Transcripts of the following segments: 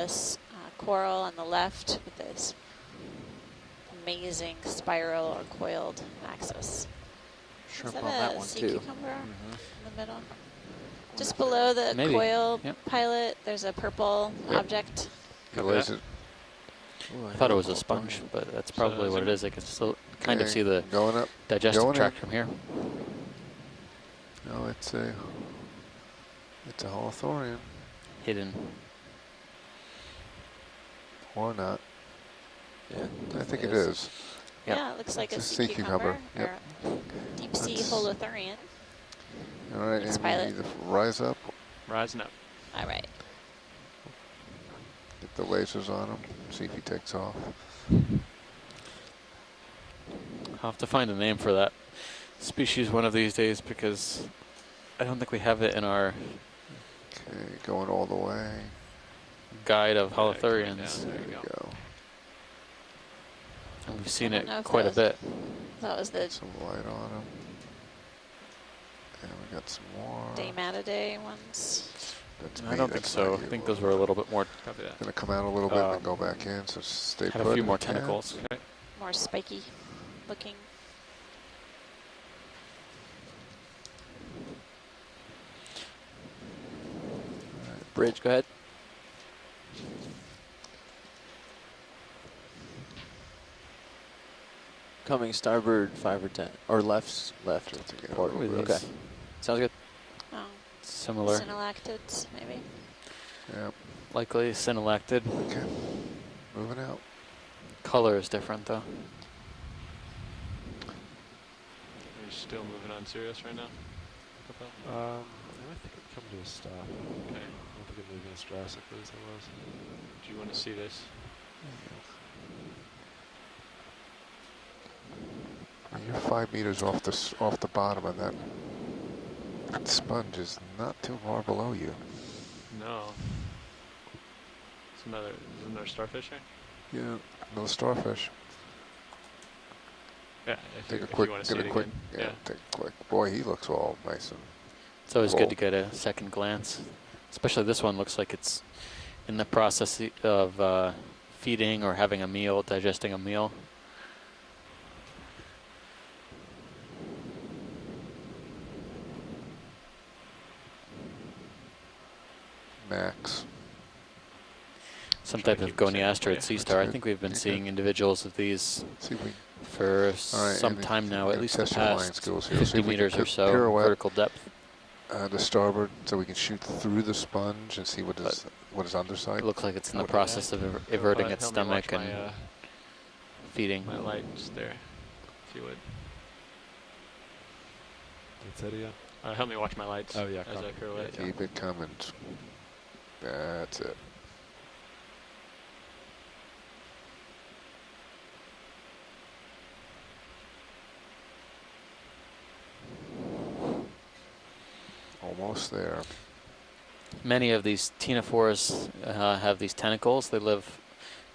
this coral on the left with this amazing spiral or coiled axis. Sharp Is on that that a one sea too. cucumber in the middle? Just below the Maybe. coil Yep. pilot, there's a purple object. Yeah, what is it? I thought it was a sponge, but that's probably what it is. I can still kind of see the going up, digestive tract from here. No, it's a holothorian. Hidden. Or not. Yeah, I think it is. Yep. Yeah, it looks like a It's sea cucumber. Yep. Or deep sea holothurian. All right, Next and pilot. either rise up, Rising up. All right. get the lasers on him, see if he takes off. I'll have to find a name for that species one of these days because I don't think we have it in our Okay, going all the way. guide of Coming holothurians. down. There you go. And we've seen I it don't know if quite a that bit. That was the Some light on him. And we got some more. Daymatidae ones. That's I me, don't think that's so. not I you. think those were a little bit more, Copy that. Gonna come out a little bit and then go back in, so stay had put. a few if more you can. tentacles. Okay. More spiky looking. Bridge, go ahead. Coming starboard 5 or 10, or left. Just to get Port. over this. Okay, sounds good. Oh, Similar, synallactids, maybe. Yep. likely synallactid. Okay. Moving out. Color is different though. Are you still moving on Sirius right now? I think it'd come to a stop. Okay. I don't think it'd move as drastically as it was. Do you want to see this? You're 5 meters off the bottom, and that sponge is not too far below you. No. It's another starfish here? Yeah, another starfish. Yeah, Take a if quick, you want to see get it a quick, again. yeah, take a quick. Boy, he looks all nice and. It's always Cool. good to get a second glance. Especially this one looks like it's in the process of feeding or having a meal, digesting a meal. Max. Some Try to type of keep it safe for goniasterid you. sea That's star. I good. think we've been You're seeing good. individuals of these See if we for All right, some and time now, we're at gonna least the test your flying past skills here. See 50 if we can meters or so, pirouette. vertical depth. The starboard, so we can shoot through the sponge and see what is underside. It looks like it's in the Okay. process of everting its Help me watch stomach and my, feeding. my lights there, if you would. That's it, yeah. Help me watch my lights Oh, yeah, as I copy. pirouette. Yeah, Keep it coming. That's it. Almost there. Many of these ctenophores have these tentacles. They live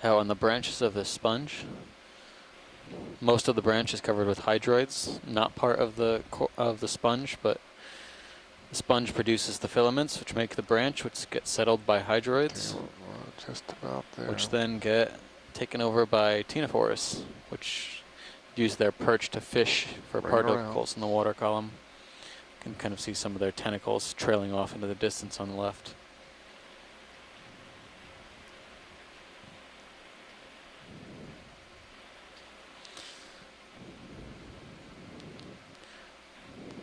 out on the branches of the sponge. Most of the branch is covered with hydroids, not part of the sponge, but the sponge produces the filaments, which make the branch, which get settled by hydroids, Okay, we're just about there. which then get taken over by ctenophores, which use their perch to fish for Bring it around. particles in the water column. You can kind of see some of their tentacles trailing off into the distance on the left.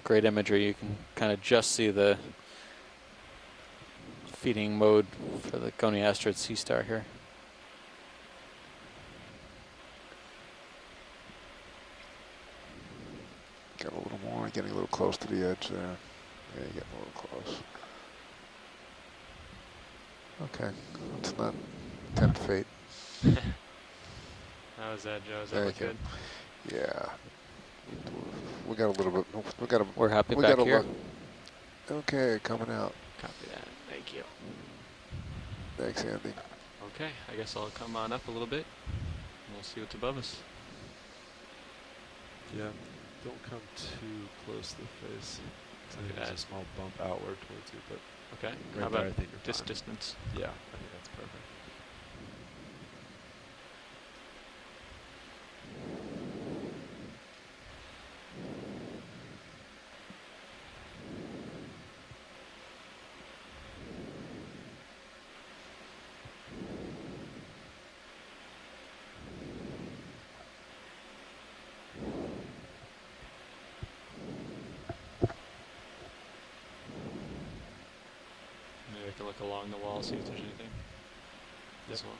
Great imagery. You can kind of just see the feeding mode for the goniasterid sea star here. Get a little more, getting a little close to the edge there. Yeah, you're getting a little close. Okay, let's not tempt fate. How was that, Joe? Is that Thank look you. good? Yeah. We got a little bit, we got a, We're happy we back got a here. look. Okay, coming out. Copy that. Thank you. Thanks, Andy. Okay, I guess I'll come on up a little bit, and we'll see what's above us. Yeah, don't come too close to the face. I Copy think there's that. a small bump outward towards you, but Okay. right How there, about I think you're this fine. distance? Yeah, I think that's perfect. look along the wall, see if there's anything. Yep. As well.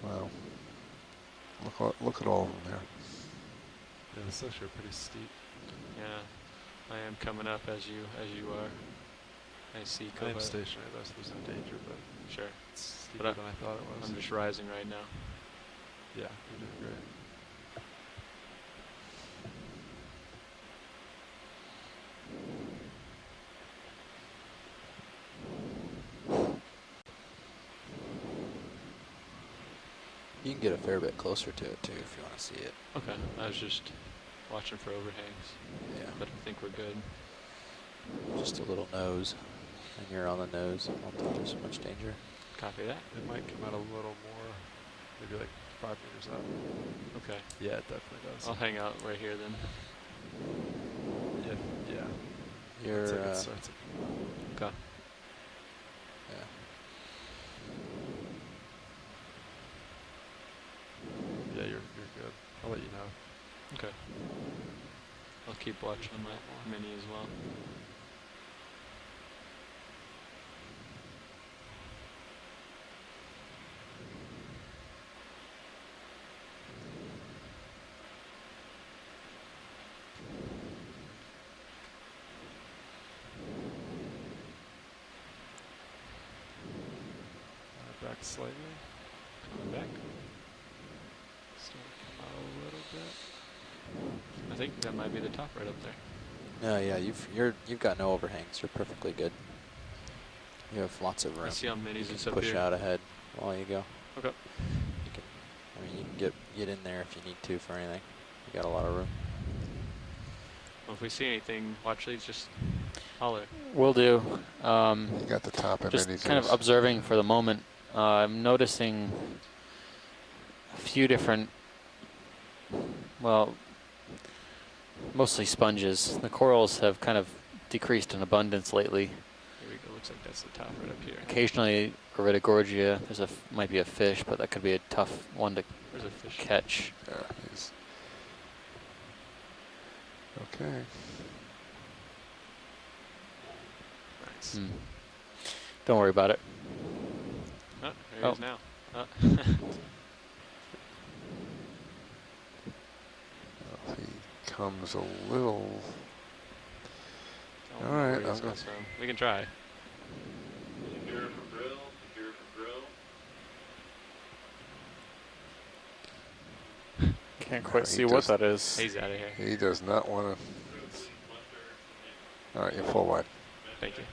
Wow. Look at all of them there. Yeah, it's actually pretty steep. Yeah, I am coming up as you are. I see I am Cobra. stationary though, so there's no danger, but Sure. it's But steeper than I thought it was. I'm just rising right now. Yeah, you're doing great. You can get a fair bit closer to it too if you want to see it. Okay, I was just watching for overhangs, Yeah. but I think we're good. Just a little nose. And you're on the nose. I don't think there's much danger. Copy that. It might come out a little more, maybe like 5 meters up. Okay, Yeah, it definitely does. I'll hang out right here then. Yeah. You're, It's like it starts Okay. yeah. yeah, you're good. I'll let you know. Okay. I'll keep watching my mini as well. Back slightly. Coming back. Start to come out a little bit. I think that might be the top right up there. No, yeah, you've got no overhangs. You're perfectly good. You have lots of room. I see how minis You is can up push here. out ahead while you go. Okay. You can, I mean, you can get in there if you need to for anything. You got a lot of room. Well, if we see anything, watch these, just holler. Will do. You got the top and Just minis. kind of observing for the moment. I'm noticing a few different, well, mostly sponges. The corals have kind of decreased in abundance lately. Here we go. Looks like that's the top right up here. Occasionally, Oridogorgia, might be a fish, but that could be a tough one to There's a fish. catch. Yeah, he's okay. Nice. Hmm. Don't worry about it. Oh, there he is Oh. now. Oh. Well, he comes a little. Oh, All right, where he I'm is gonna- also. We can try. Secure for grill, secure for grill. Can't No, quite he see what just- that is. He's out of here. He does not want to. All right, you're full wide. Thank you.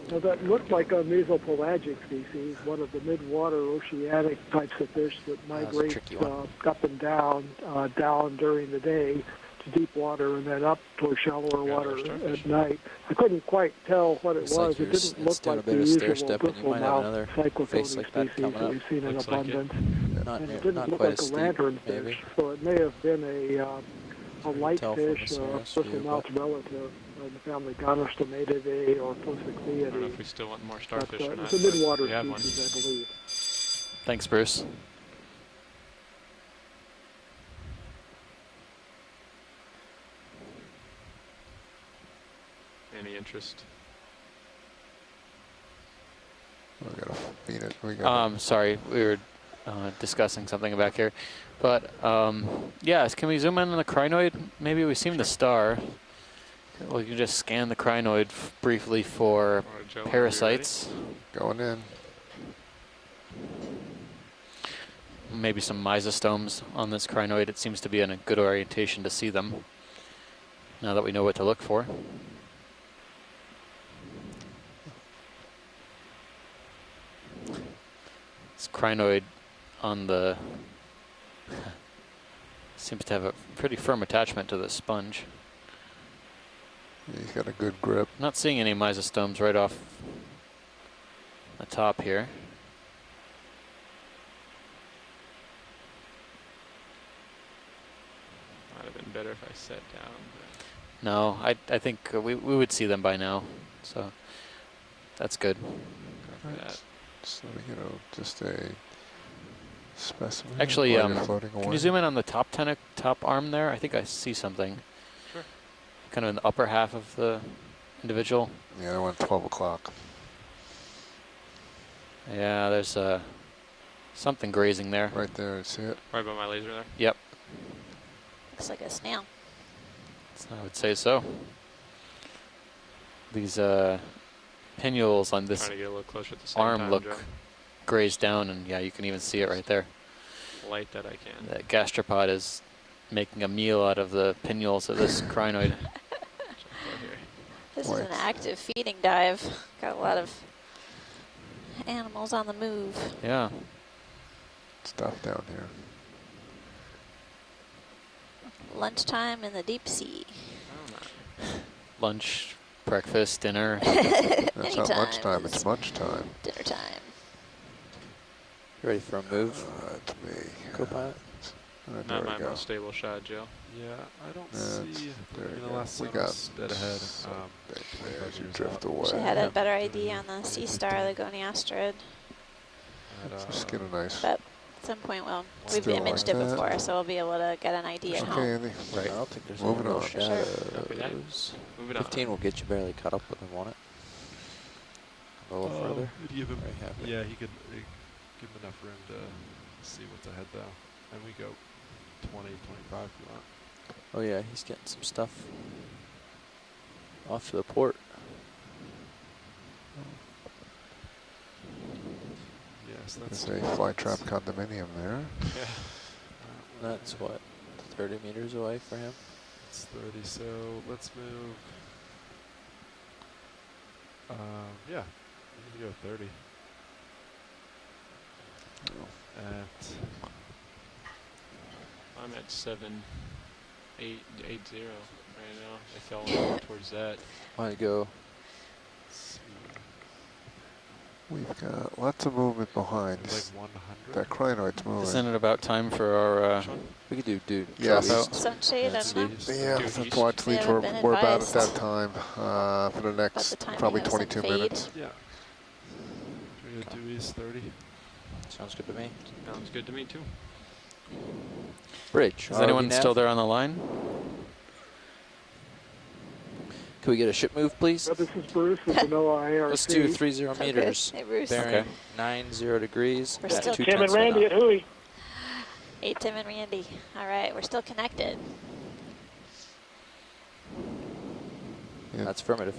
Now that looked like a mesopelagic species, one of the mid-water oceanic types of fish that was a migrate tricky one. up and down during the day to deep water and then up toward shallower Yeah, water starfish. at night. I couldn't quite tell what it Looks like was. It yours- didn't it's look doing a like bit the of usual stair-step, and you might have another bristlemouth face cyclophony like that species coming that up. we've seen in Looks like it. abundance. Not And near, it didn't not look quite like as a steep, lantern maybe. fish, so it may have been a light tell from the fish, Cirrus view, bristlemouth relative in the family Gonostomatidae or I don't know Posicleidae. if we still want more But, starfish or not. it's a but mid-water we have one. species, I believe. Thanks, Bruce. Any interest? We gotta feed it. We got. Sorry, we were discussing something back here. But, yeah, can we zoom in on the crinoid? Maybe we've seen the star. We can just scan the crinoid briefly for Or Joe, are you parasites. Going in. Maybe some mysostomes on this crinoid. It seems to be in a good orientation to see them, now that we know what to look for. This crinoid on the seems to have a pretty firm attachment to the sponge. He's got a good grip. Not seeing any mysostomes right off the top here. better if I sat down. But No, I think we would see them by now, so that's good. go for that. So, you know, just a specimen. Actually, while you're floating can away. you zoom in on the top top arm there? I think I see something. Sure. Kind of in the upper half of the individual. Yeah, I went 12 o'clock. Yeah, there's something grazing there. Right there, see it? Right by my laser there. Yep, Looks like a snail. I would say so. These pinnules on this Trying to get a little closer at the same arm time, look Joe. grazed down, and yeah, you can even see it right there. Light that I can. That gastropod is making a meal out of the pinnules of this crinoid. Jump out here. This is an Right. active feeding dive. Got a lot of animals on the move. Yeah, Stuff down here. Lunchtime in the deep sea. Oh, no. lunch, breakfast, dinner. That's not Anytime lunchtime, is it's lunchtime. dinner time. You ready for a move, It's me. co-pilot? There Not we my go. most stable shot, Joe. Yeah, I don't That's- see. there I mean, you the go. last We time got I was dead ahead. so big 25 as you meters drift out. away. Should have had a better ID on the Sea Star, the Goniasterid. At, Just get a nice. But at some point, well, we've Still imaged like it that. before, so we'll be able to get an ID at Okay, home. Andy. Right. I don't think there's Moving any real on. For sure. Copy that. shadows. Move it on. 15 will get you barely caught up with him, won't it? A little further. You'd give him, Very happy. yeah, he could give him enough room to see what's ahead though. And we go 20, 25 if you want. Oh yeah, he's getting some stuff off to the port. Yes, There's that's a fly trap condominium there. Yeah. That's what, 30 meters away for him. It's 30, so let's move. Yeah, we can go 30. I'm at 7.880 right now. I fell more towards that. Want to go? Let's see. We've got lots of movement behind. It's like 100. That crinoid's moving. Isn't it about time for our Which one? We could do Yes. drop out. Sunshade, I That's don't know. east. Yeah, Due the east. watch We leads haven't we're, been we're about at advised. that time for the next the timing probably of some 22 fade. minutes. Yeah. Should we go due east 30? Sounds good to me. Sounds good to me too. Bridge. Is anyone ROV still nav? there on the line? Can we get a ship move, please? So this is Bruce with the NOAA IRC. Let's do 30 Okay. meters. Hey, Bruce. Bearing Okay. 90 degrees. We're at still 2 Tim and tenths of a Randy knot. at Hui. Hey, Tim and Randy. All right, we're still connected. Yeah. That's affirmative.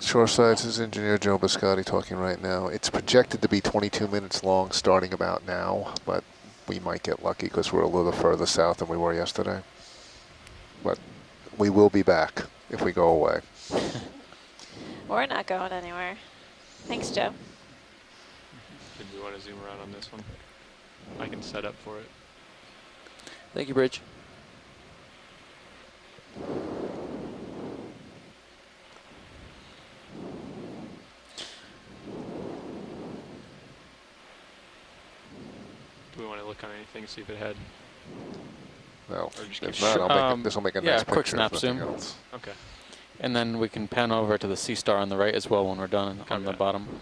Shoreside's is engineer Joe Biscotti talking right now. It's projected to be 22 minutes long starting about now, but we might get lucky because we're a little further south than we were yesterday. But we will be back if we go away. We're not going anywhere. Thanks, Joe. Did we want to zoom around on this one? I can set up for it. Thank you, Bridge. Do we want to look on anything, see if it had? No, Or just if keep not, it. this will make a Yeah, nice quick picture. snap if nothing zoom. else. Okay. And then we can pan over to the Sea Star on the right as well when we're done on Copy the that. bottom.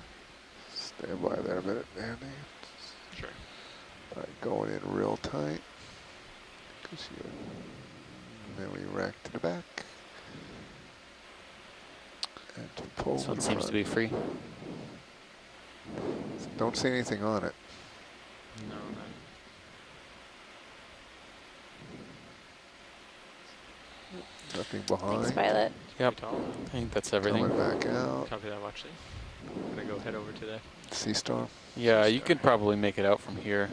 Stand by there a minute, Andy. Sure. All right, going in real tight. And then we rack to the back. And to pull This to one the seems to be front. free. Don't see anything on it. No, no. Nothing Thanks, behind. Pilot. Yep, Tall. I think that's everything. Coming back out. Copy that, watch lead. I'm gonna go head over to that. Sea Star. Yeah, you Star. could probably make it out from here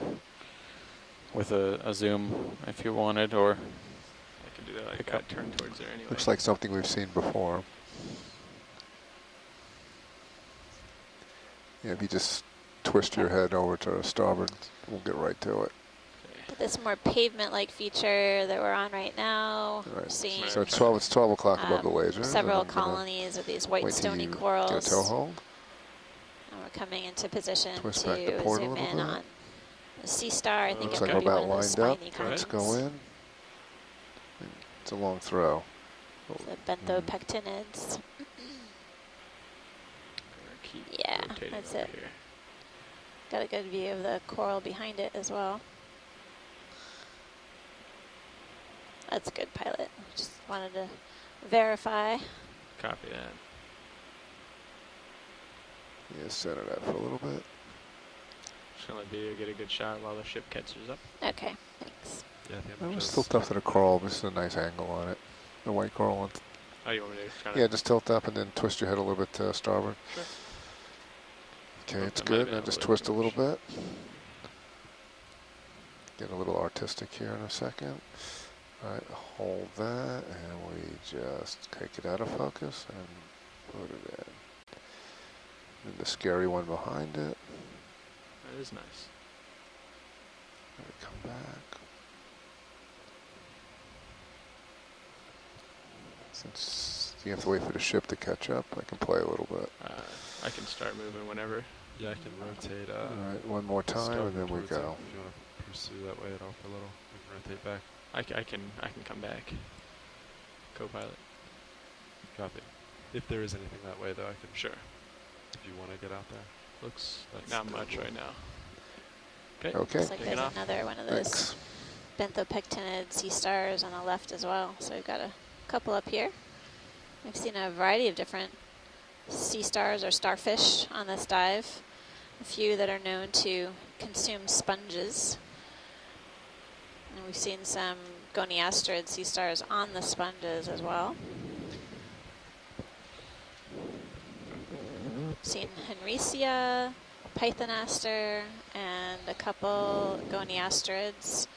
with a zoom if you wanted, or I can do that. I Pick got up. turned towards there anyway. Looks like something we've seen before. Yeah, if you just twist your head over to starboard, we'll get right to it. But this more pavement-like feature that we're on right now. All right. We're seeing So it's 12 o'clock above the laser. several colonies of these white Wait till stony you get a corals. toehold. And we're coming into position Twist to back the port a zoom little in bit. on the Sea Star. I think Looks it like might we're be one about of those lined up. spiny Go ahead. Let's kinds. go in. It's a long throw. The benthopectinids. Keep Yeah, rotating that's over it. here. Got a good view of the coral behind it as well. That's good, pilot. Just wanted to verify. Copy that. Yeah, center that for a little bit. Just gonna let Vito get a good shot while the ship catches up. Okay, thanks. Yeah, I think That I'm was just still tough to the coral. This is a nice angle on it. The white coral one. Oh, you want me to try to? Yeah, just tilt up and then twist your head a little bit to starboard. Sure. Okay, Oh, it's that might have good. been Now a just little twist too a little much. bit. Get a little artistic here in a second. All right, hold that, and we just take it out of focus and put it in. And the scary one behind it. That is nice. And we come back. Since you have to wait for the ship to catch up, I can play a little bit. I can start moving whenever. yeah, I can rotate. All right, one more time, and then we starboard towards go. it. If you want to pursue that way at all for a little, we can rotate back. I can come back. Co-pilot. Copy. If there is anything that way, though, I can. Sure. If you want to get out there. Looks That's not the much rule. right now. Okay. Okay. Looks like Taking there's off. another one of those Thanks. benthopectinid sea stars on the left as well. So we've got a couple up here. We've seen a variety of different sea stars or starfish on this dive. A few that are known to consume sponges. And we've seen some goniastrid sea stars on the sponges as well. Seen Henricia, Pythonaster, and a couple goniastrids,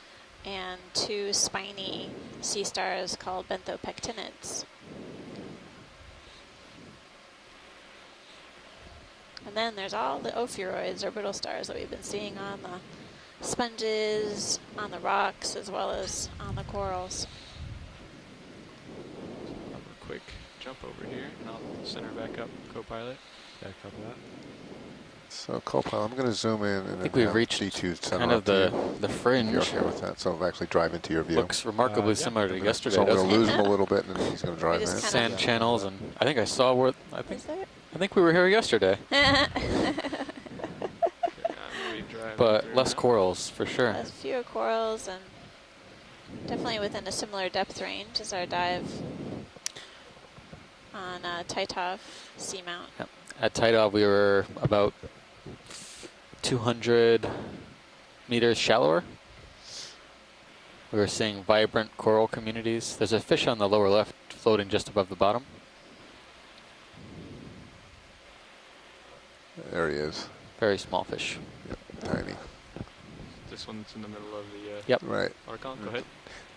and two spiny sea stars called benthopectinids. And then there's all the ophiuroids or brittle stars that we've been seeing on the sponges, on the rocks, as well as on the corals. Have a quick jump over here, and I'll center back up, co-pilot. Yeah, copy that. So, co-pilot, I'm going to zoom in and I think then we've have reached D2 center kind up of to the you. If fringe. you're okay with that, so I'll actually drive into your view. Looks remarkably yeah, similar to definitely. yesterday, So I'm going doesn't to it? lose him a little bit, and then he's going to drive just in. kinda- Sand Yeah. channels, and I think I saw where Is there? I think we were here yesterday, We drive but through less now. corals for sure. There's fewer corals and definitely within a similar depth range as our dive on Taitov Seamount. At Taitov, we were about 200 meters shallower. We were seeing vibrant coral communities. There's a fish on the lower left floating just above the bottom. There he is. Very small fish. Tiny. This one's in the middle of the Yep. Right. Archon. Go ahead.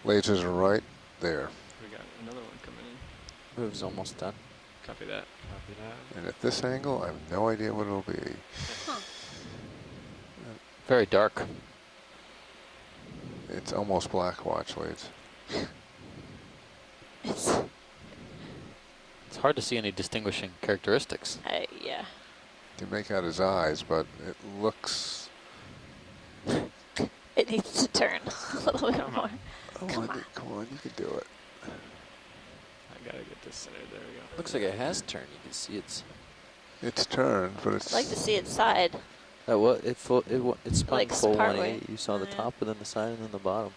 Lasers are right there. We got another one coming in. Move's almost done. Copy that. Copy that. And at this angle, I have no idea what it'll be. Huh. Very dark. It's almost black, watch, Lades. It's, It's hard to see any distinguishing characteristics. yeah. You can make out his eyes, but it looks... It needs to turn a little bit Come more. on. Come on, you can do it. I gotta get this centered. There we go. Looks like it has turned. You can see It's turned, but it's... I'd like to see its side. it spun Like full partway. 180. You saw the Yeah. top and then the side and then the bottom.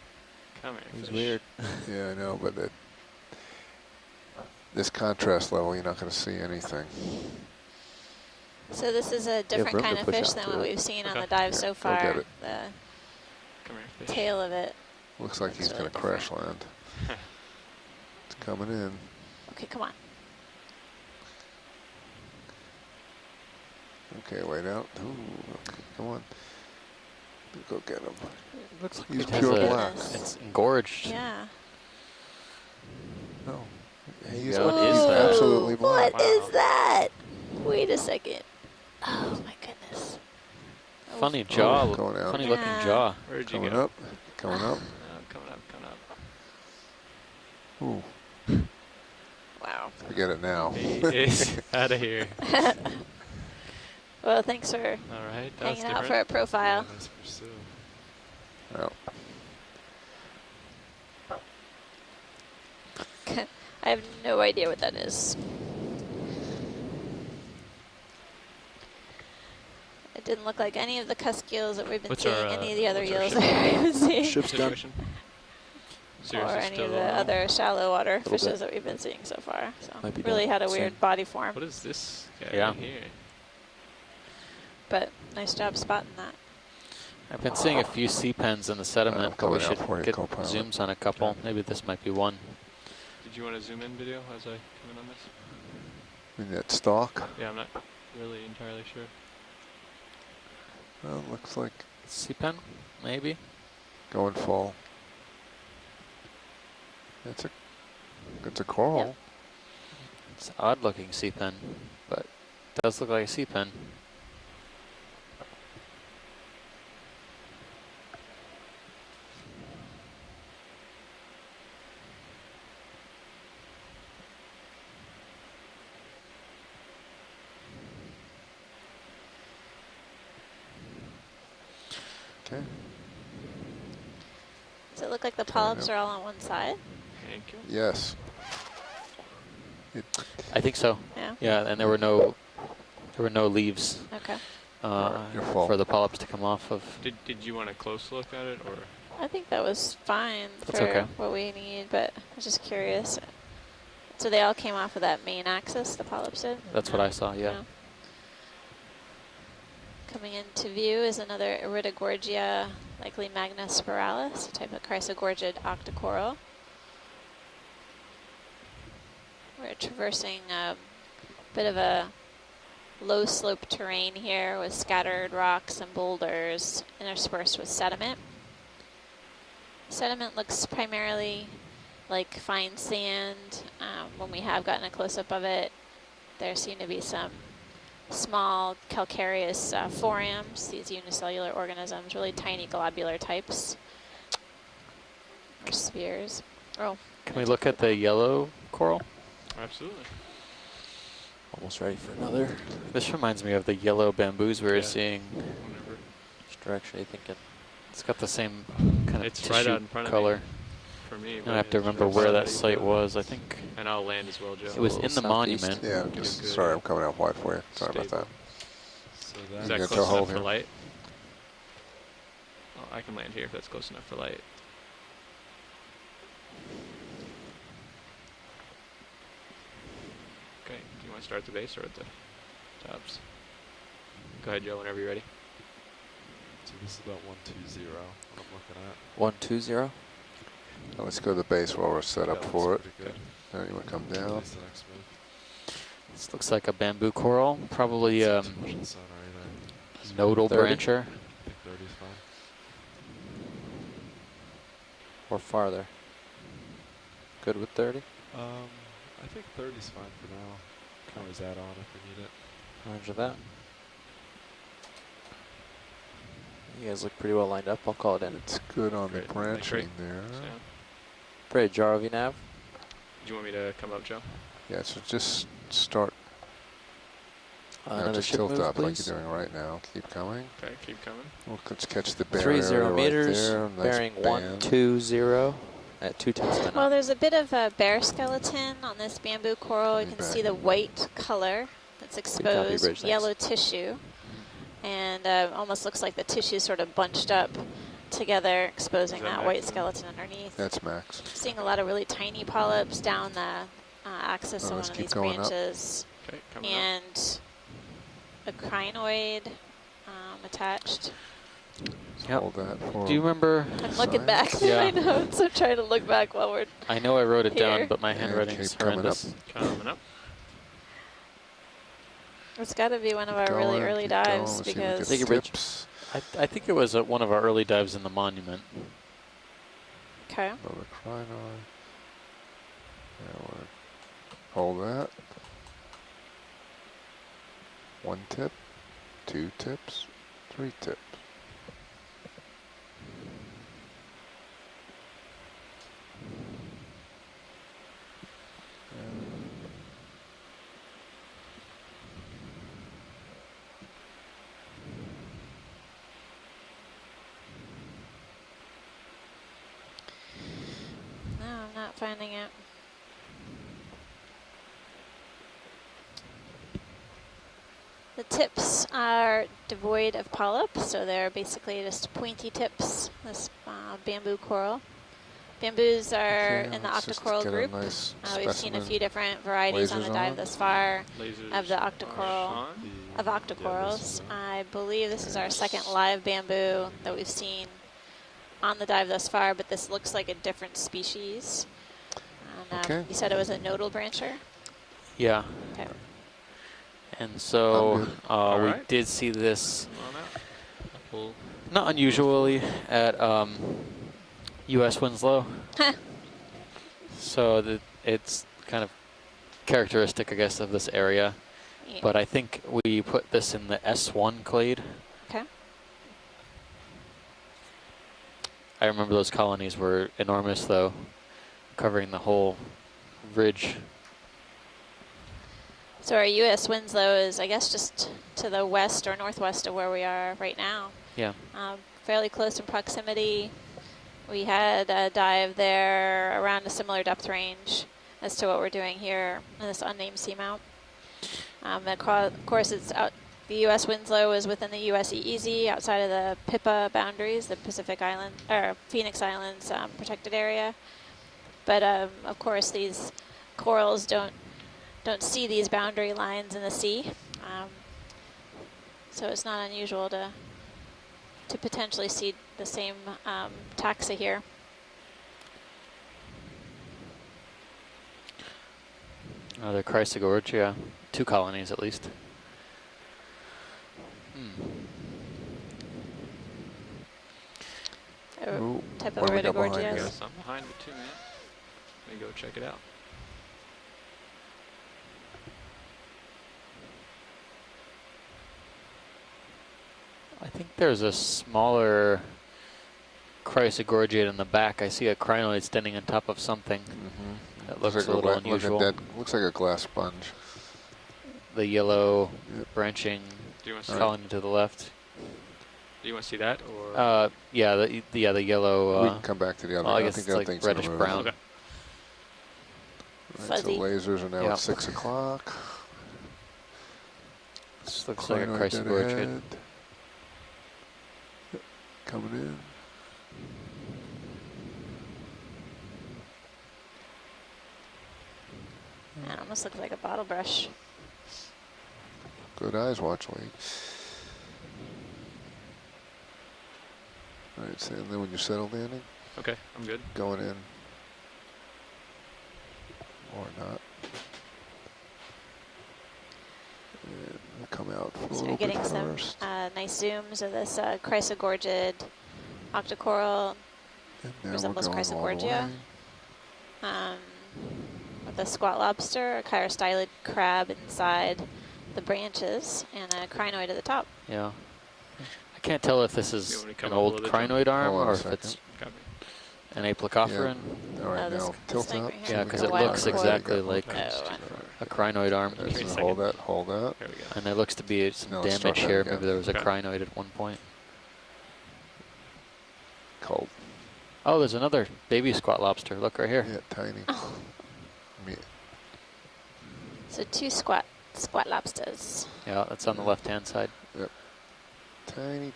Come here. It was fish. weird. Yeah, I know, but this contrast level, you're not going to see anything. So this is a different room kind to of push fish out than to what it. we've seen on Okay. the dive Yeah, so go far. get it. The Come here, fish. tail of it. Looks like he's It's going to really crash land. It's coming in. Okay, come on. Okay, wait out. Ooh, okay, come on. Go get him. Looks like He's it has pure a- black. It's engorged. Yeah. No. There you He's, go. What is he's that? absolutely black. What is Wow. that? Wait a second. Oh my goodness. Oh, Funny jaw. going out. Funny looking Yeah. jaw. Where'd you Coming go? up. Coming up. Coming up. Coming up. Ooh, Wow. forget it now. He is out of here. Well, thanks for All right. That's hanging out different. for a profile. Yeah, nice pursue. Well, I have no idea what that is. It didn't look like any of the cusk eels that we've been What's seeing, our, any of the other what's our eels ship that we've been seeing, Ship's done. situation? or Seriously, any still of a the little low? other shallow water Little fishes bit. that we've been seeing so far. So Might be really done had a soon. weird body form, What is this guy Yeah. right here? but nice job spotting that. I've been seeing a few sea pens in the sediment, but we coming out should for you, get co-pilot. zooms on a couple. Maybe this might be one. Did you want to zoom in video as I come in on this? In that stalk. Yeah, I'm not really entirely sure. Well, looks like Sea pen, maybe. going full. It's a coral. Yep. It's an odd looking sea pen, but it does look like a sea pen. Okay. Does it look like the Turn it polyps up. are all on one side? Thank you. Yes. I think so. Yeah. Yeah, and there were no leaves Okay. You're full. for the polyps to come off of. Did you want a close look at it, or I think that was fine That's for okay. what we need, but I was just curious. So they all came off of that main axis, the polyps did? That's what I saw. Yeah. No. Coming into view is another Iridogorgia, likely magnaspiralis, a type of chrysogorgid octocoral. We're traversing a bit of a low slope terrain here with scattered rocks and boulders interspersed with sediment. Sediment looks primarily like fine sand. When we have gotten a close-up of it, there seem to be some small calcareous forams, these unicellular organisms, really tiny globular types, or spheres. Oh, Can we look at the yellow coral? absolutely? Almost ready for another. This reminds me of the yellow bamboos we were Yeah. seeing. Whenever. Which direction are you thinking? It's got the same kind of It's tissue right out in front of me. color. For me, I have to it's remember right where beside that you, site but- was. I think And I'll land as well, Joe. it was in the Southeast. monument. Yeah, Getting just good. sorry, I'm coming out wide for you. Sorry about Stable. that. So Is that that get close to hold enough for here. light? Oh, I can land here if that's close enough for light. Okay, do you want to start at the base or at the tops? Go ahead, Joe, whenever you're ready. So this is about 120. What I'm looking at. 120. Now let's go to the base while we're set up That for it. looks pretty good. Now you want to come At down. least the next move. This looks like a bamboo coral, probably Too much in the sun or either. nodal 30? brancher. I think 30 is fine. Or farther. Good with 30? I think 30 is fine for now. Can always add on if we need it. Roger that. You guys look pretty well lined up. I'll call it in. It's good on Great. the Thanks, branching there. So, Great, ROV nav. do you want me to come up, Joe? Yeah, so just start. Now Another just ship tilt move, up like please. you're doing right now. Keep coming. Okay, keep coming. Well, let's catch the bear 30 area right meters, there. Nice bearing band. 120 at 2 tenths of a well, knot. there's a bit of a bear skeleton on this bamboo coral. You Be can back. see the white color that's copy, exposed, Bridge, thanks. yellow tissue, and almost looks like the tissue sort of bunched up together, exposing Is that that Max white in it? skeleton underneath. That's max. Seeing a lot of really tiny polyps down the axis Oh, of one let's of keep these going up. branches, Okay, coming up. and a crinoid attached. Yep. Hold that for Do you remember? I'm looking back science. at Yeah. my notes. I'm trying to look back while we're. I know I wrote it Here. down, but my Yeah, handwriting is keep coming up. horrendous. Coming up. It's got to be one of our Keep really going, early keep going. dives Let's see if we get because Take a bridge. tips. I think it was one of our early dives in the monument. okay. Another crinoid. Yeah, we'll hold that. One tip, two tips, three tips. No, I'm not finding it. The tips are devoid of polyp, so they're basically just pointy tips, this bamboo coral. Bamboos are Okay, in the let's just octocoral get a group. nice We've seen a specimen. few different varieties on Lasers the dive on? thus far Lasers of the are octocoral, on. of Yeah, this octocorals. is on. I believe this is our second live bamboo that we've seen on the dive thus far, but this looks like a different species. And, Okay. you said it was a nodal brancher? Yeah. Okay. And so I'm good. we Alright. did see this, Come on out. We'll not unusually, at U.S. Winslow. So it's kind of characteristic, I guess, of this area. Yeah. But I think we put this in the S1 clade. Okay. I remember those colonies were enormous, though, covering the whole ridge. So our U.S. Winslow is, I guess, just to the west or northwest of where we are right now. Yeah. Fairly close in proximity. We had a dive there around a similar depth range as to what we're doing here in this unnamed seamount. Of course, it's out. The U.S. Winslow is within the U.S. EEZ, outside of the PIPA boundaries, the Pacific Island or Phoenix Islands protected area. But of course, these corals don't see these boundary lines in the sea, so it's not unusual to potentially see the same taxa here. The Chrysogorgia, 2 colonies at least. Ooh, Type of what do we got behind we Iridogorgia. here? got something behind it too, man. Let me go check it out. I think there's a smaller Chrysogorgia in the back. I see a crinoid standing on top of something. Mm-hmm. That looks a little unusual. Looks like a glass sponge. The yellow Yep. branching Do you want to see? colony to the left. Do you want to see that or? Yeah, the yellow. We can come back to the other. well, I I guess think it's that like thing's gonna reddish move. brown. Okay. Right, so Fuzzy. lasers are now Yep. at 6 o'clock. This looks like a Crinoid dead Chrysogorgia. ahead. Yep, coming in. It almost looks like a bottle brush. Good eyes, watch Lee. All right, so and then when you settle landing, Okay, I'm good. going in or not. And we'll come out a So little you're getting bit some first. nice zooms of this Chrysogorgid octocoral And now resembles we're going all the Chrysogorgia. way. With a squat lobster, a chirostylid crab inside the branches, and a crinoid at the top. Yeah. I can't tell if this You is want me to come an up a old little bit, John? crinoid arm Hold on a or if second. it's Copy. an aplecophoran. All right, this- now this tilt thing up. right here. so Yeah, we 'cause got it one looks on the exactly right. like Oh, I- a crinoid arm. Okay. So Second. hold that. There we go. And there looks to be some Now let's start damage that here. again. Maybe there was a Okay. crinoid at one point. Cold. Oh, there's another baby squat lobster. Look right here. Yeah, tiny. Oh. Me- So 2 squat lobsters. Yeah, that's on the left-hand side. Tiny.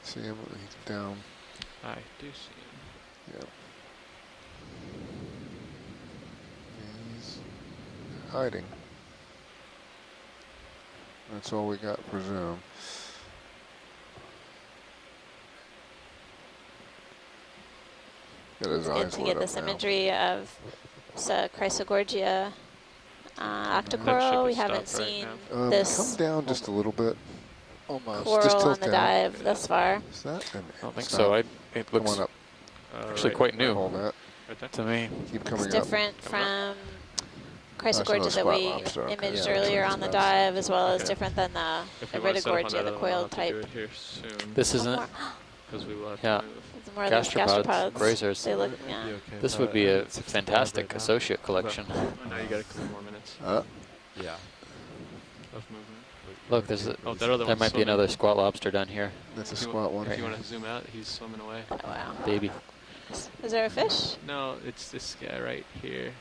See him? He's down. I do see him. Yep. He's hiding. That's all we got for Zoom. Got his It's good eyes to lit get up this now. imagery of Chrysogorgia That octocoral. ship We is haven't stopped right seen now. this Come down just a little bit. Almost. coral Just on tilt the down. dive thus far. Is that? I don't think Stop. so. It Come looks on up. actually Right, quite new Hold that. right there. to me. Keep It's coming up. different Coming from That's Chrysogorgia another that squat we lobster, okay. imaged Yeah, earlier that's on the nice. dive, as well as Okay. different than the If we want to settle on Iridogorgia, that the other one, I'll coiled have to type. do it here soon. This Oh, isn't more. Because we will have Yeah. to move. It's more of those gastropods, gastropods. grazers. They look, Might yeah. be okay This with would that. be a 65 fantastic right now. associate collection. Oh, now you got a couple more minutes Yeah. of movement. Look, there's Oh, that other there one's might be swimming. another squat lobster down here. That's a If you squat want- one. If you want to zoom out, he's swimming away. Oh, wow. Baby. Is there a fish? No, it's this guy right here.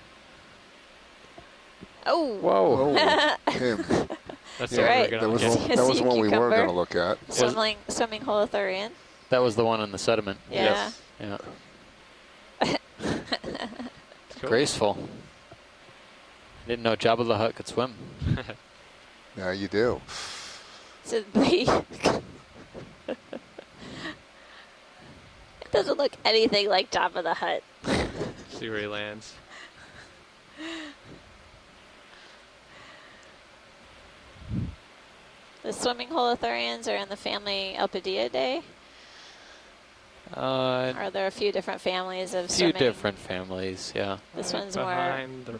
Oh. Whoa. Oh, him. That's You're what right. we're That gonna was get. one, that was Sea one we were cucumber. going to look at. Swimming Holothurian. That was the one in the sediment. Yeah. Yeah. Cool. Graceful. Didn't know Jabba the Hutt could swim. Now you do. So it doesn't look anything like Jabba the Hutt. See where he lands. The swimming holothurians are in the family Elpidiidae. Are there a few different families of few swimming? different families, yeah. This Right one's more behind the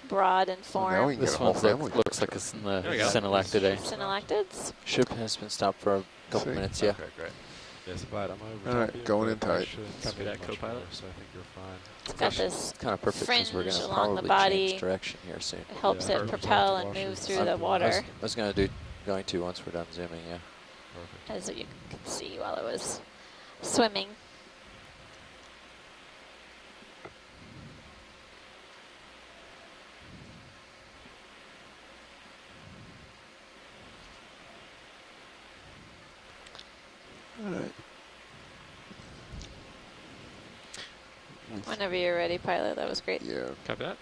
broad in Well, now we form. can This get a whole one family. looks like it's in the There we go. Synallactidae. Synallactids. Ship has been stopped for a couple See? minutes, yeah. Okay, great. Yes, but I'm over. All right, top of you, going but in tight. I shouldn't Copy swim that, much co-pilot. more, so I think you're fine. It's got this It's kind of perfect because we're going fringe to along the probably body. change direction here soon. It helps Yeah, it perfect. propel Have to and wash move it. through I the was- water, I was going to once we're done zooming, yeah. Perfect. as you could see while it was swimming. All right. Whenever you're ready, pilot, that was great. Yeah, Copy that.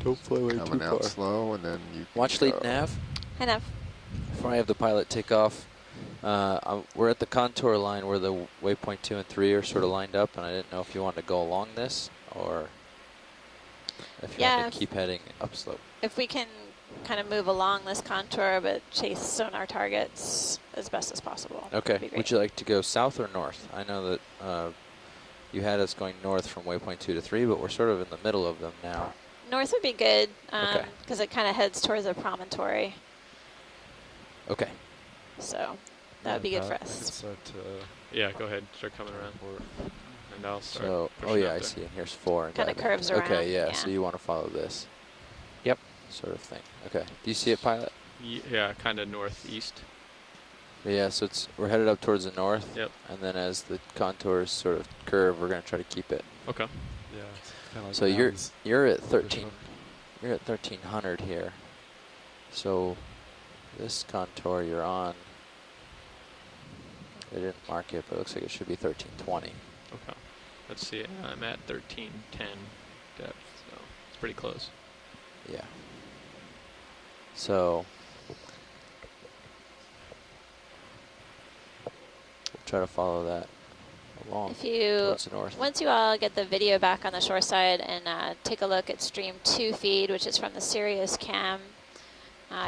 Don't fly way coming out slow, and then you Watch can lead go. nav. I know. Before I have the pilot take off, we're at the contour line where the waypoint 2 and 3 are sort of lined up, and I didn't know if you wanted to go along this or if you Yeah. want to keep heading upslope. If we can kind of move along this contour but chase sonar targets as best as possible. that'd Okay. be great. Would you like to go south or north? I know that you had us going north from waypoint 2 to 3, but we're sort of in the middle of them now. North would be good Okay. because it kind of heads towards a promontory. Okay. So that would be good for I can us. start to Yeah, go ahead. Start coming around. report. And I'll start So, pushing yeah, up I there. see. And here's 4. and Kinda that- curves Okay, around, yeah, yeah. so you want to follow this. Yep. Sort of thing. Okay. Do you see it, pilot? Yeah, kind of northeast. Yeah, so we're headed up towards the north. Yep. And then as the contours sort of curve, we're going to try to keep it. Okay. Yeah. It's kinda like So now he's you're at pushing 13. up. You're at 1300 here. So this contour you're on, they didn't mark it, but it looks like it should be 1320. Okay. Let's see. I'm at 1310 depth, so it's pretty close. Yeah. So we'll try to follow that along If you towards the north. once you all get the video back on the shore side and take a look at stream 2 feed, which is from the Sirius cam,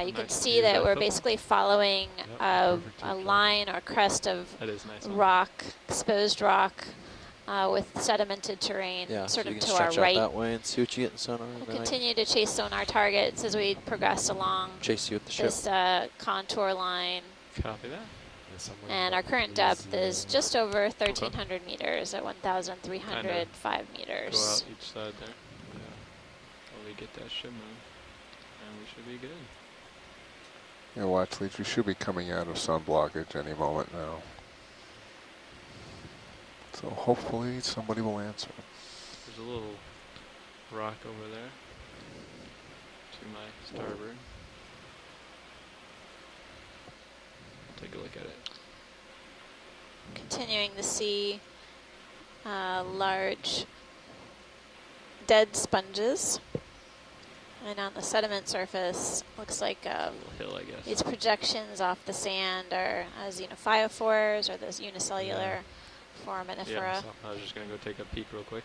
you can Nice. see Is that that we're filter? basically following Yep, a perfect a template. line or crest of That is nice. rock, exposed rock, with sedimented terrain, Yeah, so sort you of can to our stretch out right. that way and see what you get in sonar. And We'll then I continue to chase sonar targets as we progress along chase you with the ship. this contour line. Copy that. Yeah, someone And our current is, depth is just over Okay. 1,300 meters at 1,305 Go meters. out each side there. Yeah. While we get that ship moved. And we should be good. Yeah, watch leads. We should be coming out of sun blockage any moment now. So hopefully somebody will answer. There's a little rock over there to my starboard. Take a look at it. Continuing to see large dead sponges. And on the sediment surface, looks like Little hill, I guess. these projections off the sand are xenophyophores or those unicellular foraminifera, Yeah, so I was just going to go take a peek real quick.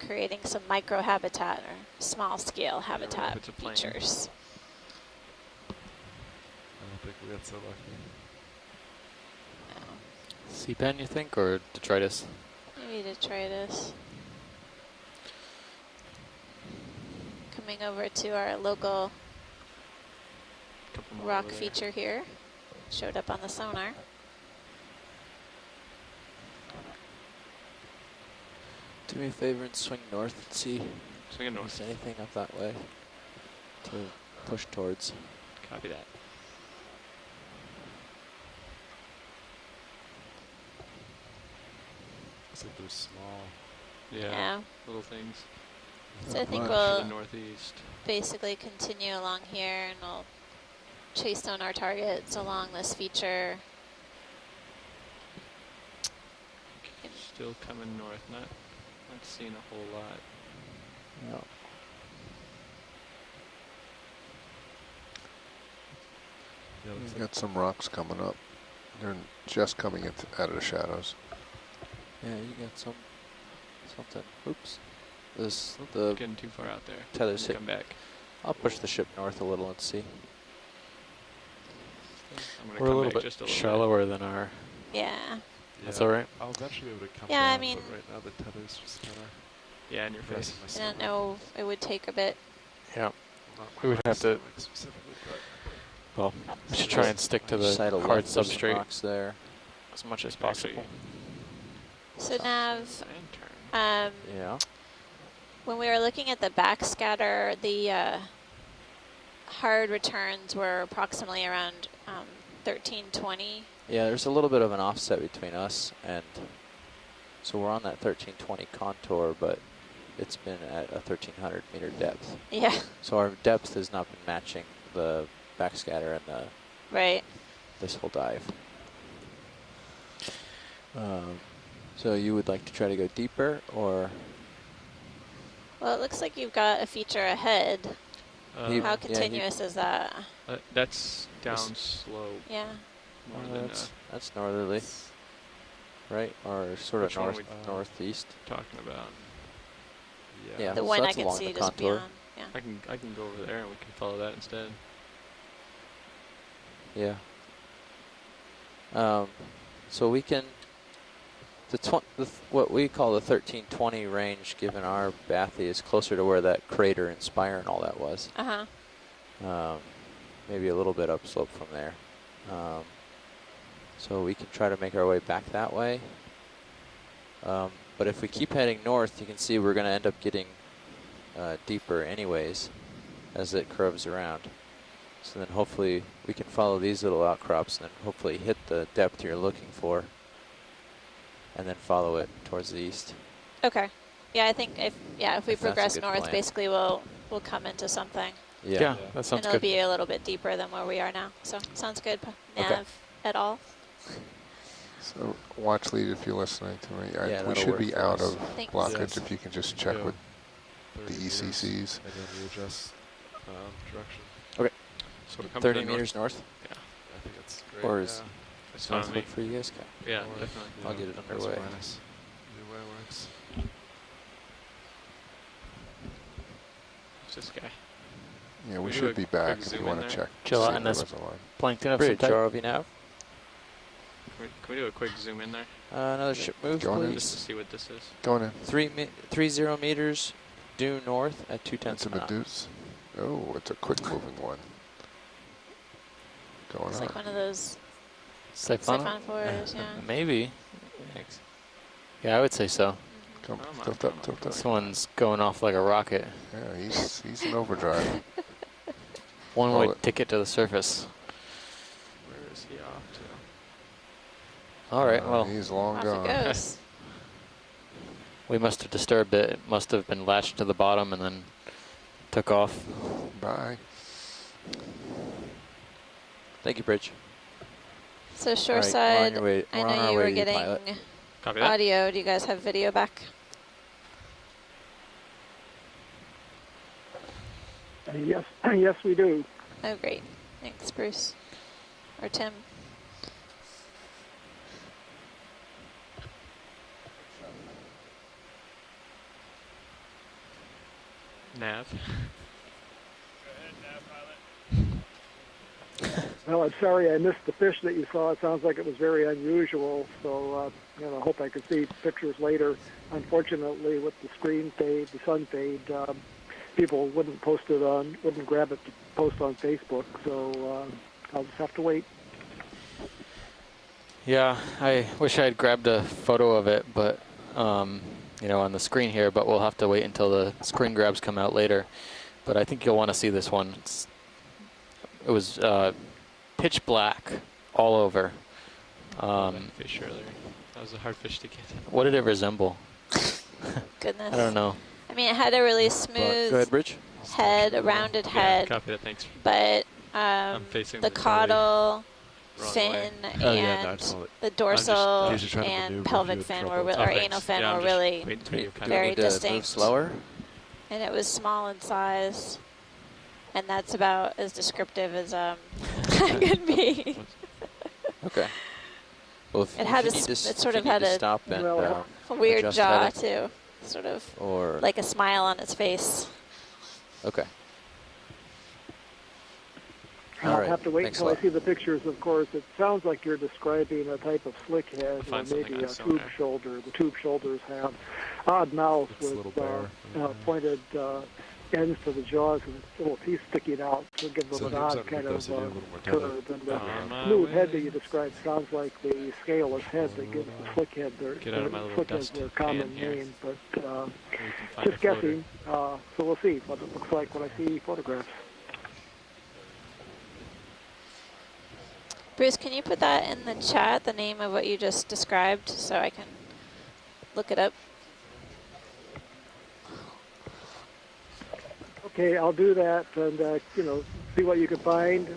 creating some microhabitat or small scale habitat it's a plane. features. I don't think we got so lucky. Sea-pen, you think, or detritus? Maybe detritus. Coming over to our local Couple more rock over there. feature here. Showed up on the sonar. Do me a favor and swing north and see Swinging if north. there's anything up that way to push towards. Copy that. Looks like they're small. Yeah. Yeah. Little things. So I think much. To the we'll northeast. basically continue along here, and we'll chase down our targets along this feature. Still coming north, not seeing a whole lot. No. Yeah, looks We've like got some rocks coming up. They're just coming out of the shadows. Yeah, you got something. Oops. The Getting too far out there. tether's hit. Come back. I'll push the ship north a little and see. I'm gonna We're a come little back bit just a little shallower than our. Yeah. That's yeah, all right. I'll eventually be able to come Yeah, I down, mean- but right now the tether's just kind of bit. Yeah, in your face. pressing my I stomach. don't know. It would take a bit. Yeah. Not We would my have to- stomach specifically, but Well, we should try and stick to the Side of hard left, there's some substrate rocks there. as much as Actually- possible. So Nav, And turn. Yeah. when we were looking at the backscatter, the hard returns were approximately around 1320. Yeah, there's a little bit of an offset between us and, so we're on that 1320 contour, but it's been at a 1300 meter depth. Yeah, So our depth has not been matching the backscatter and right. this whole dive. So you would like to try to go deeper, or Well, it looks like you've got a feature ahead. He- How yeah, continuous is that? That's down This- slope Yeah. more than that's northerly, right? Or sort of Which one north we- northeast. talking about. Yeah. The so one I that's can along see the just contour. beyond. Yeah. I can go over there and we can follow that instead. Yeah. So we can, what we call the 1320 range, given our bathy, is closer to where that crater and spire and all that was. Uh-huh. Maybe a little bit upslope from there. So we can try to make our way back that way. But if we keep heading north, you can see we're going to end up getting deeper anyways as it curves around. So then hopefully we can follow these little outcrops and then hopefully hit the depth you're looking for and then follow it towards the east. Okay. Yeah, I think if we If that's a progress good north, plan. basically we'll come into something. Yeah, that And sounds it'll good. be a little bit deeper than where we are now. So sounds good. Okay. Nav et al. So watch lead if you're listening to me. Yeah, We that'll should work be for out us. of Thanks. blockage Yes. if you can just check Go with the 30 meters, ECCs. and then we adjust direction. So we're coming 30 to the meters north? Yeah, I think that's great. Or is yeah. that's fine north with me. good for you guys? Okay. Yeah, Or- definitely. I'll get it plus or underway. minus. Either way works. It's this guy. Yeah, we we do should a be quick back if zoom you in want there? to check. Chill see out if in there this was a line. Plankton of some Bridge, type. ROV nav. Can we do a quick zoom in there Another ship move, Go on in. just to please. see what this is? Going in. 30 meters due north at 2/10 It's a of an knot. Medusa. Oh, it's a quick moving one. Going It's on. like one of those Siphon? siphonophores, yeah. Maybe. Yeah, I would say so. Come, Come on, tilt come up, on. tilt up. This one's going off like a rocket. Yeah, he's in overdrive. One-way Well, ticket to the surface. Where is he off to? All right, well, He's long Off gone. it goes. we must have disturbed it. It must have been latched to the bottom and then took off. Bye. Thank you, Bridge. So All right, shoreside, we're I on know our you way were to getting pilot. Copy that. audio. Do you guys have video back? Yes, yes, we do. Oh, great. Thanks, Bruce. Or Tim. Nav. Well, I'm sorry I missed the fish that you saw. It sounds like it was very unusual. So, I hope I could see pictures later. Unfortunately, with the screen fade, the sun fade, people wouldn't grab it to post on Facebook. So I'll just have to wait. Yeah, I wish I had grabbed a photo of it, but on the screen here. But we'll have to wait until the screen grabs come out later. But I think you'll want to see this one. It was pitch black all over. That fish earlier. That was a hard fish to get. What did it resemble? Goodness. I don't know. I mean, it had a really Go smooth ahead, Bridge. head, a rounded Yeah, head, copy that. Thanks. but I'm facing the the belly caudal wrong fin way. Oh, yeah, no, I and just wanted- the in dorsal case you're trying to and maneuver if you pelvic had fin trouble. were, Oh, or thanks. anal fin Yeah, I'm were just really waiting for Do we, you. do Kind we very need to distinct. move slower? and it was small in size. And that's about as descriptive as I could be. Okay. Well, if It had you a need to, s- it if sort you of need had to a- stop and Well, A weird adjust jaw, heading, too. Sort of or like a smile on its face. okay. I'll All right. have to wait Thanks a until I lot. see the pictures, of course. It sounds like you're describing a type of slick head or find something maybe on a sonar. tube shoulder. The tube shoulders have odd mouths It's a with little bare. pointed ends to the jaws and little teeth sticking out to give them So an do odd something kind with of those, you do a little more tether. curve. And the On my smooth head that way. you described sounds like the scaleless head that gives the slick head their, Get out of my little slick head's dust their pan common here. name. But Where you can find just a floater. guessing. So we'll see what it looks like when I see photographs. Bruce, can you put that in the chat, the name of what you just described, so I can look it up? Okay, I'll do that, and see what you can find.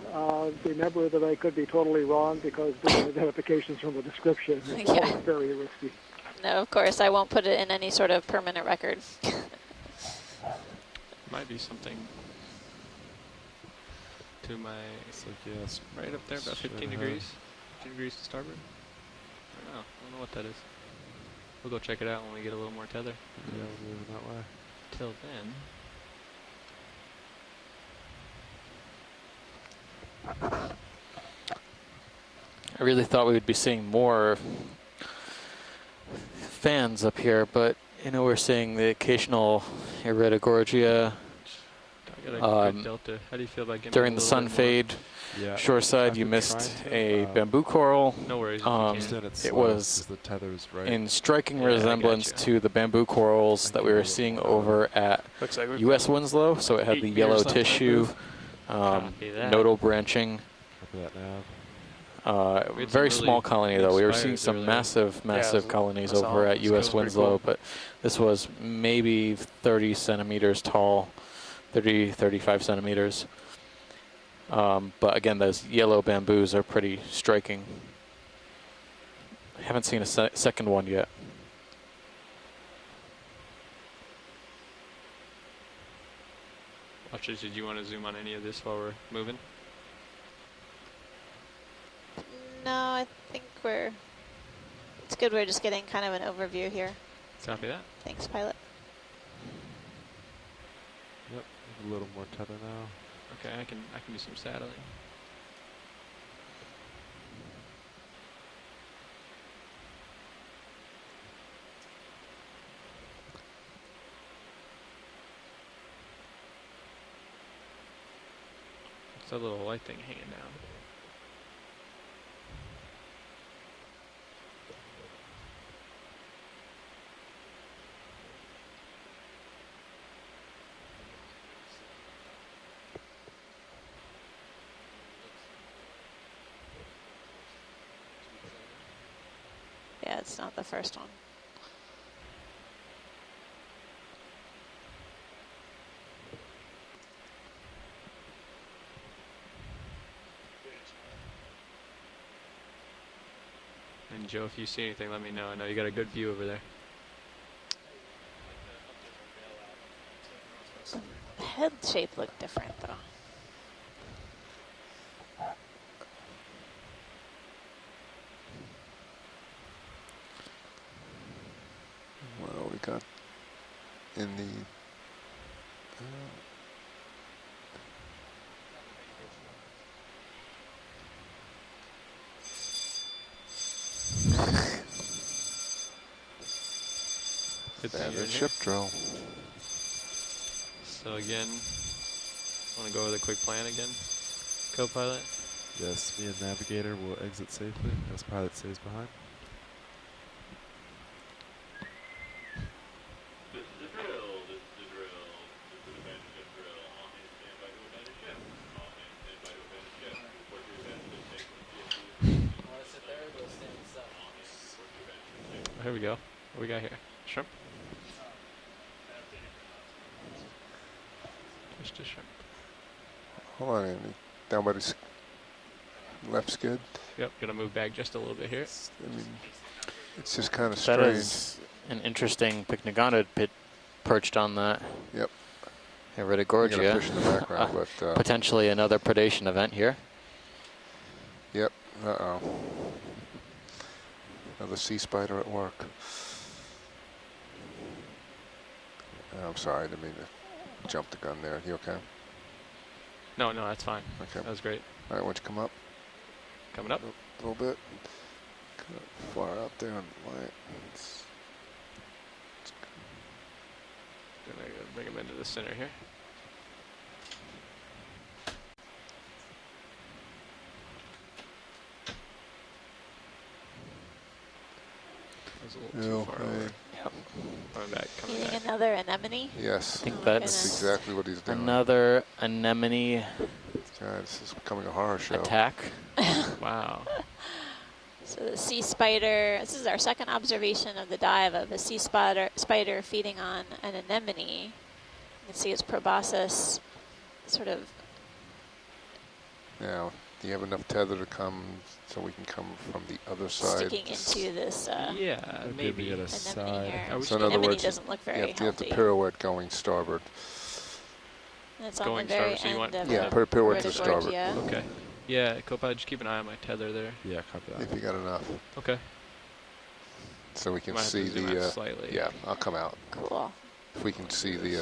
Remember that I could be totally wrong because doing identifications from the description is Yeah. always very risky. No, of course, I won't put it in any sort of permanent record. Might be something to my It's like, yes. right up there, about 15 degrees. 15 degrees to starboard. I don't know what that is. We'll go check it out when we get a little more tether. Yeah, we're moving that way. Till then, I really thought we would be seeing more fans up here, but we're seeing the occasional Iridogorgia I got a Um, good delta. How do you feel about getting during a the little sun bit more? fade. Yeah. Shoreside, I've you been missed trying to, a bamboo coral No worries. If Um, you Understand can. it's it slow, was 'cause the tether's right. in striking Yeah, I resemblance gotcha. to the bamboo corals Thank that you we a were little seeing more. over at Looks like U.S. Winslow. So it had 8 the meters yellow left on that tissue, move. Copy that. nodal branching. Copy that now. We had some Very really small colony though. We were seeing spires some earlier. massive Yeah, colonies I saw over them. at This U.S. goes pretty Winslow, cool. but this was maybe 30 centimeters tall, 35 centimeters. But again, those yellow bamboos are pretty striking. I haven't seen a second one yet. Watchers, did you want to zoom on any of this while we're moving? No, I think it's good we're just getting kind of an overview here. Copy that. Thanks, pilot. Yep. A little more tether now. Okay, I can do some saddling. What's that little white thing hanging down? Yeah, it's not the first one. And Joe, if you see anything, let me know. I know you got a good view over there. The head shape looked different, though. Well, we got in the Good thing standard you're ship here. drill. So again, want to go over the quick plan again, co-pilot? Yes, me and navigator will exit safely as pilot stays behind. This is the drill, this is the drill, this is the abandoned ship drill. All hands stand by to abandon ship. All hands stand by to abandon ship. Report to abandon ship safe from CFD. Want to sit there or go stand inside? All hands report to abandon ship safe. Oh, here we go. What we got here? Shrimp? Fish to shrimp. Hold on, Andy. Down by the left skid. Yep, gonna move back just a little bit here. I mean, it's just kind of That strange. is an interesting pycnogonid pit perched on that. Yep. You got a Iridogorgia. fish in the background, but Potentially another predation event here. yep. Uh-oh. Another sea spider at work. I'm sorry, I didn't mean to jump the gun there. You okay? No, that's fine. Okay. That was great. All right, why don't you come up Coming up. a little bit? Kind of far out there on the line. Gonna bring him into the center here. That was a little too far over. Yep. Coming back, coming Eating back. another anemone. Yes. I think Oh, that's goodness. Exactly what he's doing. another anemone God, this is becoming a horror show. attack. Wow. So the sea spider, this is our second observation of the dive of a sea spider feeding on an anemone. You can see its proboscis sort of, Now, do you have enough tether to come so we can come from the other side? sticking into this Yeah, maybe. At a anemone side. here. Are we So in The other anemone words, doesn't look you very have to healthy. pirouette going starboard. And it's on Going the very starboard, so you want- end of Yeah, the pirouette to starboard. Iridogorgia. Okay. Yeah, Copa, just keep an eye on my tether there. Yeah, copy that. If you got enough. Okay. So we can Might have see to zoom the, out slightly. yeah, I'll come out. Cool. If we can see the, Yeah,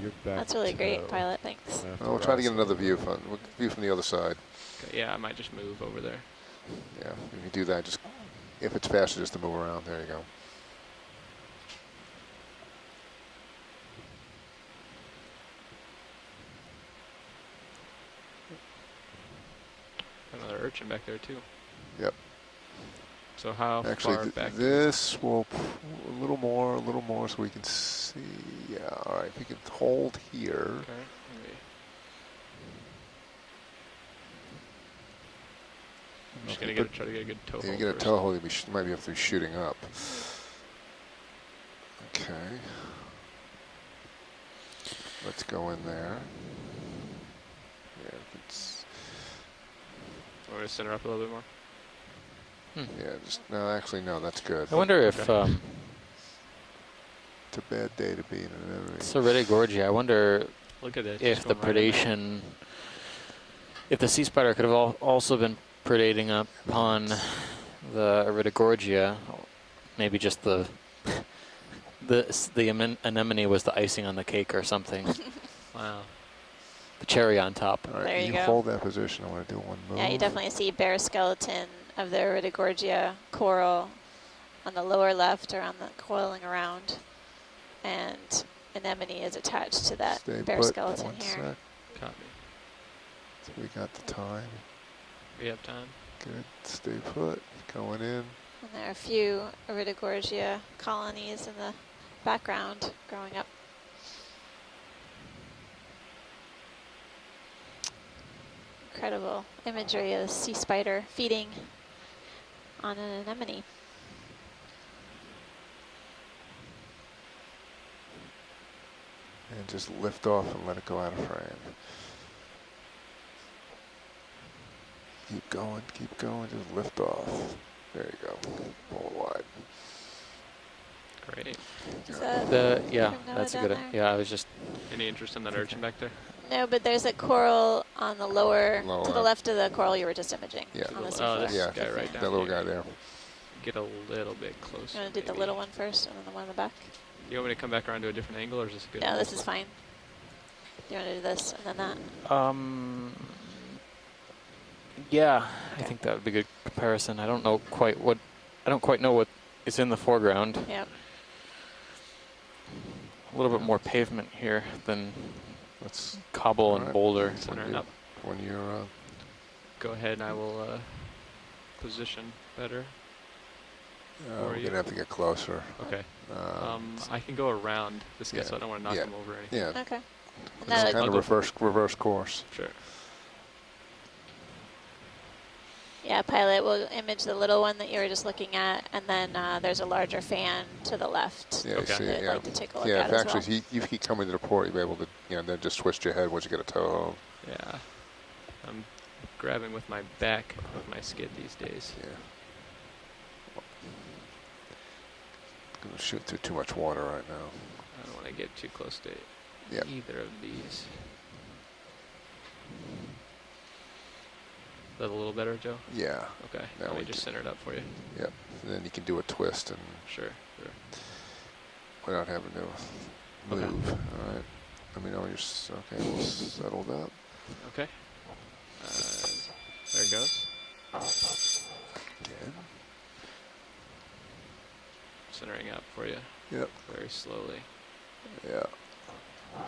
you're back. That's really great, to- pilot. Thanks. I have we'll try to rise get a another little view from the other side. Okay, yeah, I might just move over there. Yeah, if you do that, just, if it's faster, just to move around. There you go. Another urchin back there too. Yep. So how Actually, far back? this will a little more, so we can see. Yeah, all right. If we can hold here. Okay. Maybe. I'm just Okay, gonna try to get a good toe If you hold get a first. toe hold, you might be able to be shooting up. Okay. Let's go in there. Yeah, it's, Want me to center up a little bit more? yeah. Just no. Actually, no. That's good. I wonder if Okay. It's a bad day to be in an enemy. so Iridogorgia, I wonder Look at this. if just the going right in there. predation, if the sea spider could have also been predating upon the Iridogorgia, maybe just the anemone was the icing on the cake or something, Wow. the cherry on top. All right, There you go. hold that position. I want to do one move. Yeah, you definitely see bare skeleton of the Iridogorgia coral on the lower left or on the coiling around. And anemone is attached to that Stay bare put skeleton one here. sec. Copy. So we got the time. We have time. Good. Stay put. Going in. And there are a few Iridogorgia colonies in the background growing up. Incredible imagery of a sea spider feeding on an anemone. And just lift off and let it go out of frame. Keep going, just lift off. There you go. Pull it wide. Great. Is that Yeah, From that's a Noah good. down Yeah, I was just. Any interest in that urchin back there? No, but there's a coral on the lower, Lower. to the left of the coral you were just imaging. Yeah. On the Oh, seafloor. this Yeah, guy right down that little here. guy there. Get a little bit closer. You want to do the maybe. little one first and then the one in the back? You want me to come back around to a different angle, or is this good? No, this is fine. You want to do this and then that? Yeah, I Okay. think that would be a good comparison. I don't know quite what. I don't quite know what is in the foreground. Yep. A little bit more pavement here than Let's, cobble and Alright. boulder. Center up. when you're, Go ahead, and I will position better. Or we're you- going to have to get closer. Okay. I can go around this guy, yeah, so I don't want to knock yeah. him over or anything. Yeah, Okay. And it's that, kind I'll of go reverse course. Sure. Yeah, pilot will image the little one that you were just looking at, and then there's a larger fan to the left. Yeah, you Okay. see that it, I'd yeah. like to take a look Yeah, at if as actually well. if you keep coming to the port, you'll be able to, then just twist your head once you get a tow hold. Yeah. I'm grabbing with my back with my skid these days. Yeah. Gonna shoot through too much water right now. I don't want to get too close to Yeah. either of these. Is that a little better, Joe? Yeah. Okay. Now Let me we just can- center it up for you. Yep. And then you can do a twist and Sure. Sure. without having to Okay. move. All right. Let me know when you're okay. We'll settle that. Okay. There it goes. Again. Centering up for you Yep. very slowly. Yeah.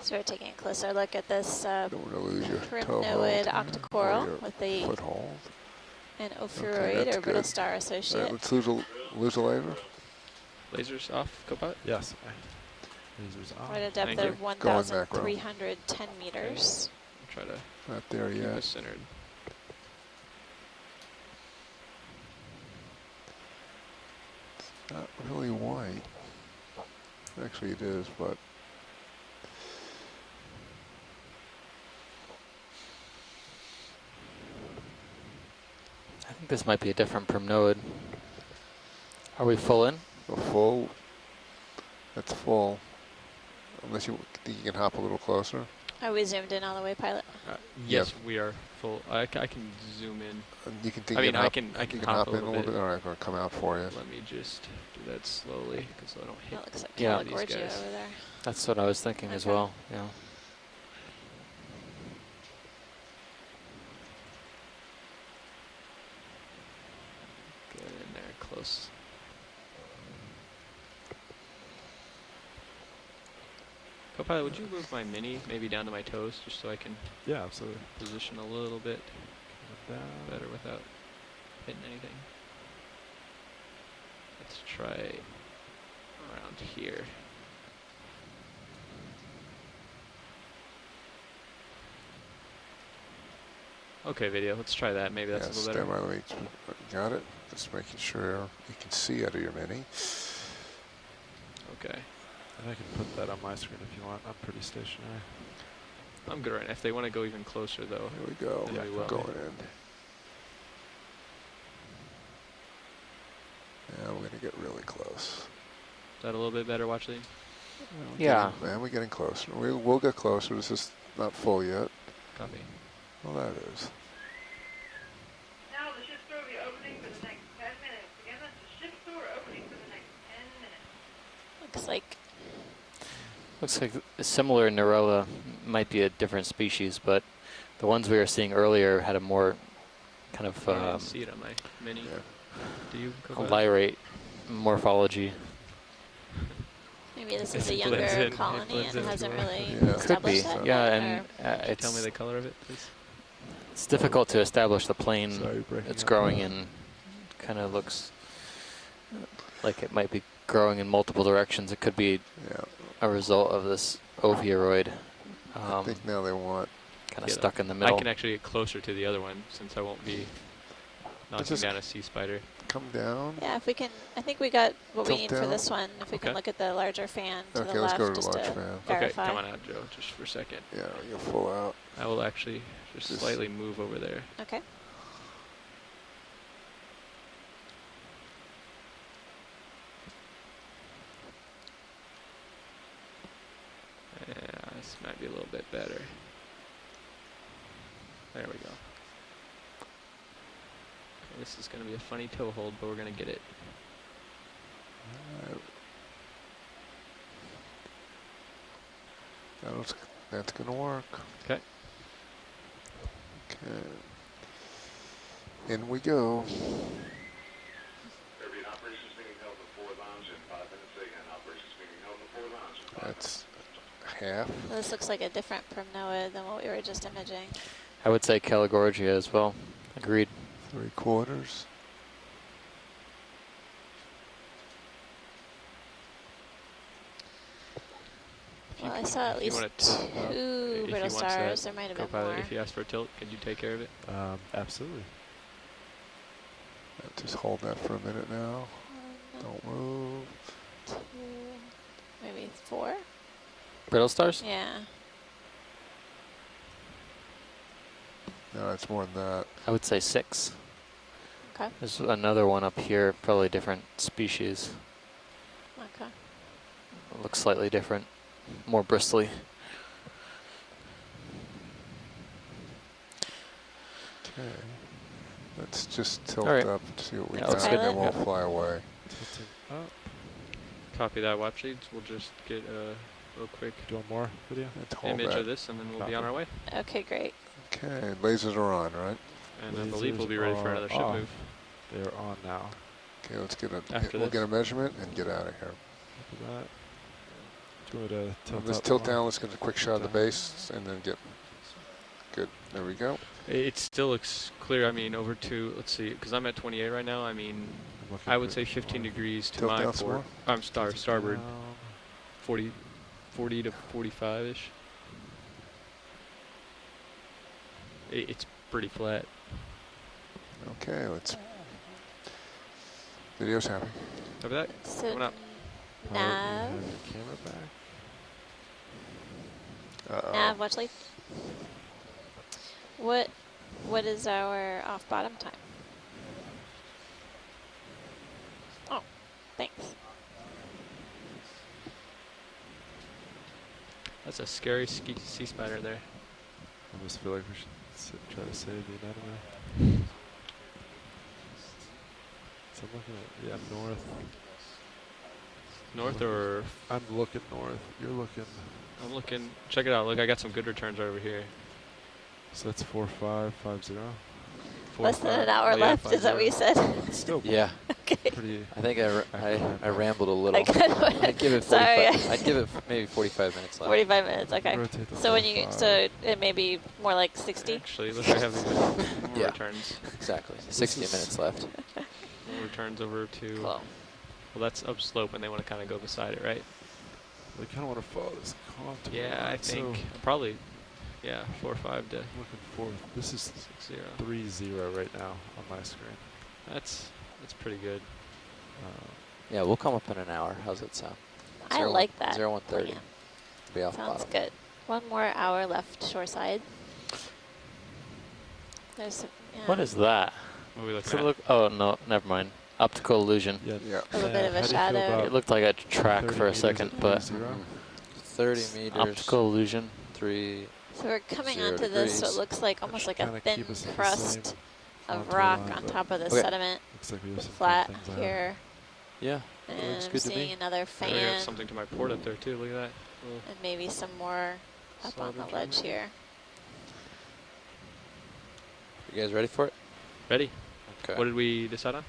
So we're taking a closer look at this Don't want to lose your tow hold. primnoid or octocoral your with the foothold. an Okay, ophiuroid that's or brittle good. star All right, associate. let's lose a laser. Lasers off, Copilot? Yes. Lasers off. We're at a depth Thank you. of Go on, macro. 1,310 meters. I'll try to Not there keep yet. us centered. Not really white. Actually, it is, but I think this might be a different primnode. Are we full in? a full. That's full. Unless you think you can hop a little closer. Are we zoomed in all the way, pilot? Yes, we are full. I can zoom in. And you can think I you mean, can I hop, can you can hop hop a in a little little bit. bit. All right, I'm gonna come out for you. Let me just do that slowly so I don't hit. That looks like Yeah. These Caligorgia guys. over there. That's what I was thinking as Okay. well. Yeah. Get in there close. Copilot, would you move my mini maybe down to my toes just so I can Yeah, absolutely. position a little bit Down. better without hitting anything? Let's try around here. Okay, video. Let's try that. Maybe that's Yeah, a little better. stand by, let me, got it. Just making sure you can see out of your mini. Okay. And I can put that on my screen if you want. I'm pretty stationary. I'm good right now. If they want to go even closer, though. Here we go. Yeah, we will. Going in. Yeah, we're gonna get really close. Is that a little bit better, watch lead? Yeah. Man, we're getting closer. We'll get closer. This is not full yet. Copy. Well, that is. Now the ship's door will be opening for the next 10 minutes. Again, that's the ship's door opening for the next 10 minutes. Looks like Looks like similar Nerola might be a different species, but the ones we were seeing earlier had a more kind I of didn't see it on my mini. Yeah. Do you? a Copilot? lyrate morphology. maybe this It is a blends younger in. It colony blends and in hasn't too well. really Yeah. Could be, established that yeah, yet, and Can you tell me it's the color of it, please? it's difficult to establish the plane Sorry, breaking it's up. growing in. Kind of looks like it might be growing in multiple directions. It could be Yeah. a result of this ophiuroid, I think now they want. kind of Yeah, stuck in the I middle. can actually get closer to the other one since I won't be knocking just down a sea spider. Come down. Yeah, if we can, I think we got what we Tilt need for down. this one. If we can Okay. look at the larger fan to Okay, the let's left, go to the just large to fan. verify. Okay, come on out, Joe, just for a second. Yeah, you'll full out. I will actually just Just- slightly move over there. Okay. Yeah, this might be a little bit better. There we go. Okay, this is going to be a funny toe hold, but we're going to get it. That's gonna work. Okay. Okay. In we go. There'll be an operations meeting held before lounge in 5 minutes. Again, operations meeting held before lounge in 5 minutes. That's half. This looks like a different primnoid than what we were just imaging. I would say Caligorgia as well. Agreed. 3/4. Well, I saw at If you least wanna two if he brittle wants stars. that, There might have been Copilot, more. if you ask for a tilt, could you take care of it? Absolutely. Just hold that for a minute now. 1, Don't move. 2, maybe 4. Brittle stars? Yeah. No, it's more than that. I would say 6. Okay. There's another one up here, probably different species. Okay. It looks slightly different, more bristly. Okay. Let's just tilt All right. up, see what we Yeah, got, let's and get- then we'll yeah. fly away. Tilting up. Copy that, watch leads. We'll just get a real quick Doing more video. Let's hold image that. of this, and then we'll be Copy. on our way. Okay, great. Okay, lasers are on, right? And I believe we'll be ready for another ship off. move. They're on now. Okay, let's get a. After We'll this. get a measurement and get out of here. Look at that. Do you want me to tilt Let's up tilt more? down. Let's get a quick shot of the base, and then get. Good. There we go. It still looks clear. I mean, over to, let's see, because I'm at 28 right now. I mean, I'm looking I would for say some 15 more. degrees to Tilt my down some port. more. I'm starboard, Down. 40 to 45-ish. It's pretty flat. Okay, let's. Video's happy. Copy that? So Coming up. Pilot, you nav, have the camera back. Uh-oh. nav, watch lead. What is our off bottom time? Oh, thanks. That's a scary sea spider there. I just feel like we should try to save the anatomy. So I'm looking at, yeah, north. North or, I'm looking north. You're looking. I'm looking, check it out. Look, I got some good returns right over here. So that's 4550. Less than an hour Oh, yeah, left, is that what you said? It's still Yeah, Okay. pretty. I think I rambled a little. I kind of I'd give it 45. Sorry. I'd give it maybe 45 minutes left. 45 minutes, okay. Rotate the So when you, 45. so it may be more like 60? Actually, look, I have even more Yeah. returns. Exactly. 60 is- minutes left. More returns over to, Cool. well, that's upslope, and they want to kind of go beside it, right? We kind of want to follow this contour. Yeah, I line, so think probably, yeah, 4 or 5 to I'm looking for. This is 6-0. 3-0 right now on my screen. That's pretty good. Yeah, we'll come up in an hour. How's that sound? I like that 0130. plan. Be off Sounds bottom. good. One more hour left shoreside. There's some, yeah, What is that? What are we Does looking it at? look? Oh no, never mind. Optical illusion. Yeah. Yeah. a little bit of a how do you feel shadow. about It looked like a track 30 for a meters second, at but 3-0? 30 meters. optical illusion. 3. So we're coming 0 onto this, so degrees. it looks like That almost should like a kinda thin keep us at the crust same of contour rock line, on but top of the Okay. sediment, looks like we have some flat fun things here. Yeah. And looks I'm good to seeing me. another I got fan something to my port up there too. Look at that. Little and maybe some more up on the solder ledge trim. here. You guys ready for it? Ready? Okay. What did we decide on?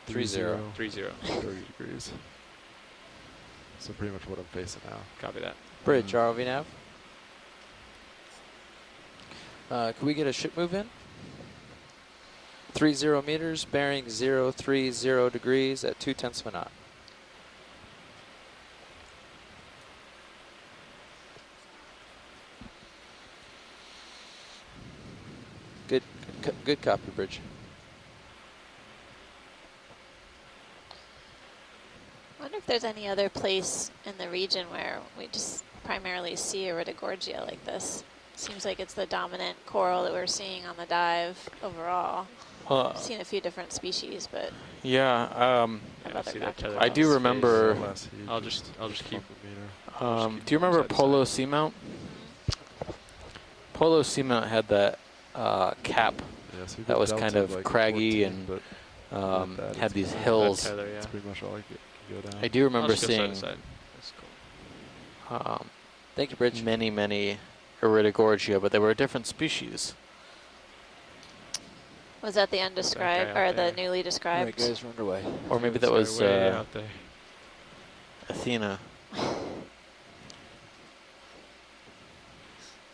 3-0. 3-0. 30 degrees. So pretty much what I'm facing now. Copy that. Bridge, ROV nav. Can we get a ship move in? 30 meters, bearing 030 degrees at 0.2 of a knot. Good copy, Bridge. I wonder if there's any other place in the region where we just primarily see Iridogorgia like this. Seems like it's the dominant coral that we're seeing on the dive overall. I've seen a few different species, but Yeah. Yeah, I other see that tether I on do space. remember- Less heat, I'll just keep. bump a meter. Do you remember side to Polo side. Seamount? Polo Seamount had that cap Yeah, so we that got was delta kind of like craggy 14, and but that, had it's these fine. hills. That tether, yeah. that's pretty much all I can go down. I do I'll remember just go side seeing to side. That's cool. Thank you, Bridge. many Iridogorgia, but they were a different species. was that the undescribed out or the there. newly All right, described? guys, we're underway. Or maybe that Sorry, was way out there. Athena.